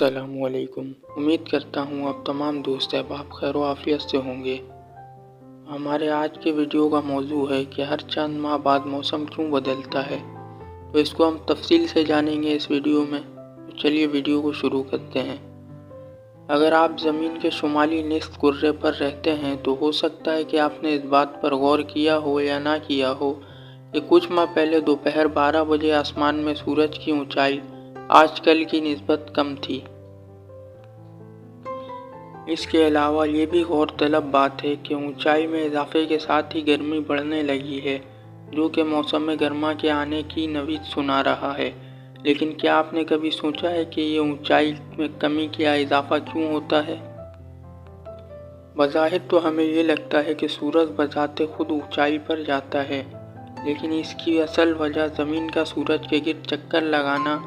अस्सलाम वालेकुम। उम्मीद करता हूँ आप तमाम दोस्त अहबाब खैर व आफियत से होंगे। हमारे आज के वीडियो का मौजू है कि हर चंद माह बाद मौसम क्यों बदलता है। तो इसको हम तफसील से जानेंगे इस वीडियो में। तो चलिए वीडियो को शुरू करते हैं। अगर आप ज़मीन के शुमाली निस्फ कुर्रे पर रहते हैं तो हो सकता है कि आपने इस बात पर गौर किया हो या ना किया हो कि कुछ माह पहले दोपहर 12 बजे आसमान में सूरज की ऊंचाई आजकल की निस्बत कम थी। इसके अलावा ये भी गौरतलब बात है कि ऊंचाई में इजाफे के साथ ही गर्मी बढ़ने लगी है, जो कि मौसम गर्मा के आने की नवीद सुना रहा है। लेकिन क्या आपने कभी सोचा है कि ये ऊंचाई में कमी या इजाफा क्यों होता है? बज़ाहिर तो हमें ये लगता है कि सूरज बजाते खुद ऊंचाई पर जाता है, लेकिन इसकी असल वजह ज़मीन का सूरज के गिर्द चक्कर लगाना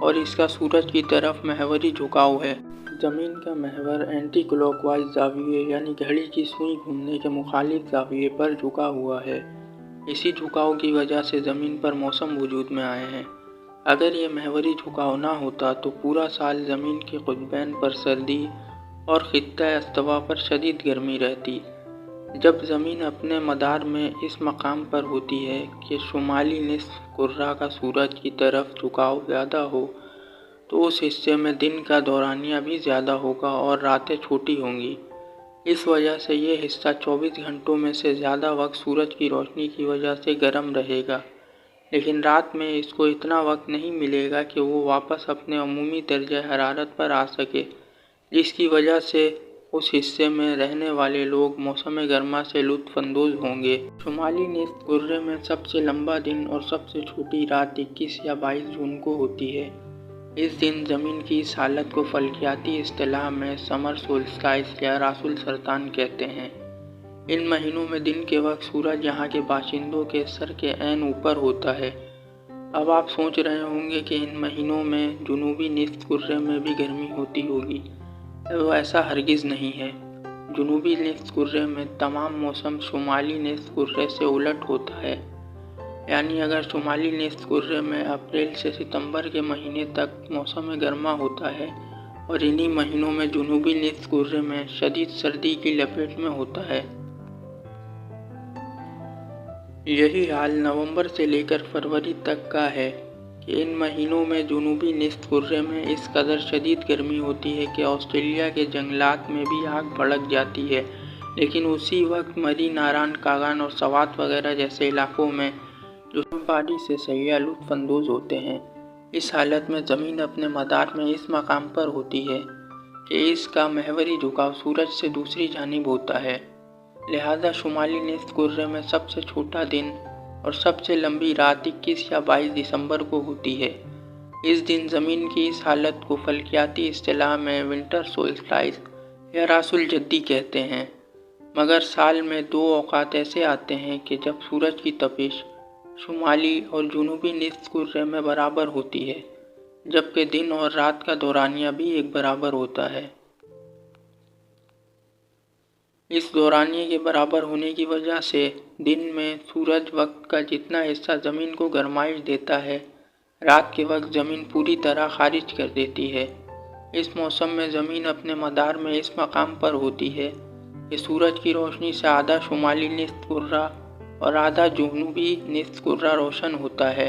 और इसका सूरज की तरफ महवरी झुकाव है। ज़मीन का महवर एंटी क्लॉकवाइज ज़ाविये यानी घड़ी की सुई घूमने के मुखालिफ ज़ाविये पर झुका हुआ है। इसी झुकाव की वजह से ज़मीन पर मौसम वजूद में आए हैं। अगर ये महवरी झुकाव ना होता तो पूरा साल ज़मीन के कुतबैन पर सर्दी और खित्ता अस्तवा पर शदीद गर्मी रहती। जब ज़मीन अपने मदार में इस मकाम पर होती है कि शुमाली निस्फ कुर्रा का सूरज की तरफ झुकाव ज़्यादा हो, तो उस हिस्से में दिन का दौरानिया भी ज़्यादा होगा और रातें छोटी होंगी। इस वजह से ये हिस्सा 24 घंटों में से ज़्यादा वक्त सूरज की रोशनी की वजह से गर्म रहेगा, लेकिन रात में इसको इतना वक्त नहीं मिलेगा कि वो वापस अपने अमूमी दर्जे हरारत पर आ सके, जिसकी वजह से उस हिस्से में रहने वाले लोग मौसम गर्मा से लुत्फ़ अंदोज़ होंगे। शुमाली निस्फ कुर्रे में सबसे लंबा दिन और सबसे छोटी रात 21 या 22 जून को होती है। इस दिन ज़मीन की इस हालत को फल्कियाती इस्तिलाह में समर सोल्स्टाइस या रासुल सरतान कहते हैं। इन महीनों में दिन के वक्त सूरज यहाँ के बाशिंदों के सर के ऐन ऊपर होता है। अब आप सोच रहे होंगे कि इन महीनों में जुनूबी निस्फ कुर्रे में भी गर्मी होती होगी। तो ऐसा हरगिज़ नहीं है। जुनूबी निस्फ कुर्रे में तमाम मौसम शुमाली निस्फ कुर्रे से उलट होता है। यानी अगर शुमाली निस्फ कुर्रे में अप्रैल से सितंबर के महीने तक मौसम गर्मा होता है और इन्हीं महीनों में जुनूबी निस्फ कुर्रे में शदीद सर्दी की लपेट में होता है। यही हाल नवंबर से लेकर फरवरी तक का है कि इन महीनों में जुनूबी निस्फ कुर्रे में इस कदर शदीद गर्मी होती है कि ऑस्ट्रेलिया के जंगलात में भी आग भड़क जाती है। लेकिन उसी वक्त मरी नारान कागान और सवात वगैरह जैसे इलाकों में जो बर्फबारी से सयाह लुत्फ़ अंदोज़ होते हैं। इस हालत में ज़मीन अपने मदार में इस मकाम पर होती है कि इसका महवरी झुकाव सूरज से दूसरी जानिब होता है। लिहाजा शुमाली निस्फ कुर्रे में सबसे छोटा दिन और सबसे लंबी रात 21 या 22 दिसंबर को होती है। इस दिन ज़मीन की इस हालत को फल्कियाती इस्तिलाह में विंटर सोल्स्टाइस या रासुल जद्दी कहते हैं। मगर साल में 2 औकात ऐसे आते हैं कि जब सूरज की तपिश शुमाली और जुनूबी निस्फ कुर्रे में बराबर होती है, जबकि दिन और रात का दौरानिया भी एक बराबर होता है। इस दौरानिये के बराबर होने की वजह से दिन में सूरज वक्त का जितना हिस्सा ज़मीन को गरमाइश देता है, रात के वक्त ज़मीन पूरी तरह खारिज कर देती है। इस मौसम में ज़मीन अपने मदार में इस मकाम पर होती है कि सूरज की रोशनी से आधा शुमाली निस्फ कुर्रा और आधा जुनूबी निस्फ कुर्रा रोशन होता है।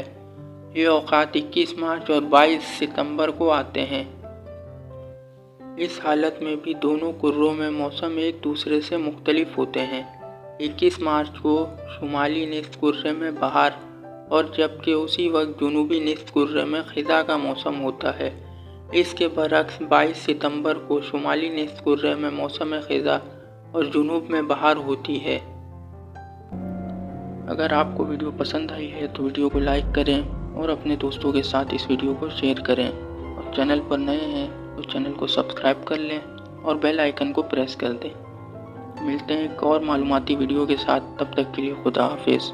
ये औकात 21 मार्च और 22 सितंबर को आते हैं। इस हालत में भी दोनों कुर्रों में मौसम एक दूसरे से मुख्तलिफ होते हैं। 21 मार्च को शुमाली निस्फ कुर्रे में बहार और जबकि उसी वक्त जुनूबी निस्फ कुर्रे में खिज़ा का मौसम होता है। इसके बरक्स 22 सितंबर को शुमाली निस्फ कुर्रे में मौसम खिज़ा और जुनूब में बहार होती है। अगर आपको वीडियो पसंद आई है तो वीडियो को लाइक करें और अपने दोस्तों के साथ इस वीडियो को शेयर करें, और चैनल पर नए हैं तो चैनल को सब्सक्राइब कर लें और बेल आइकन को प्रेस कर दें। मिलते हैं एक और मालूमाती वीडियो के साथ, तब तक के लिए खुदा हाफिज़।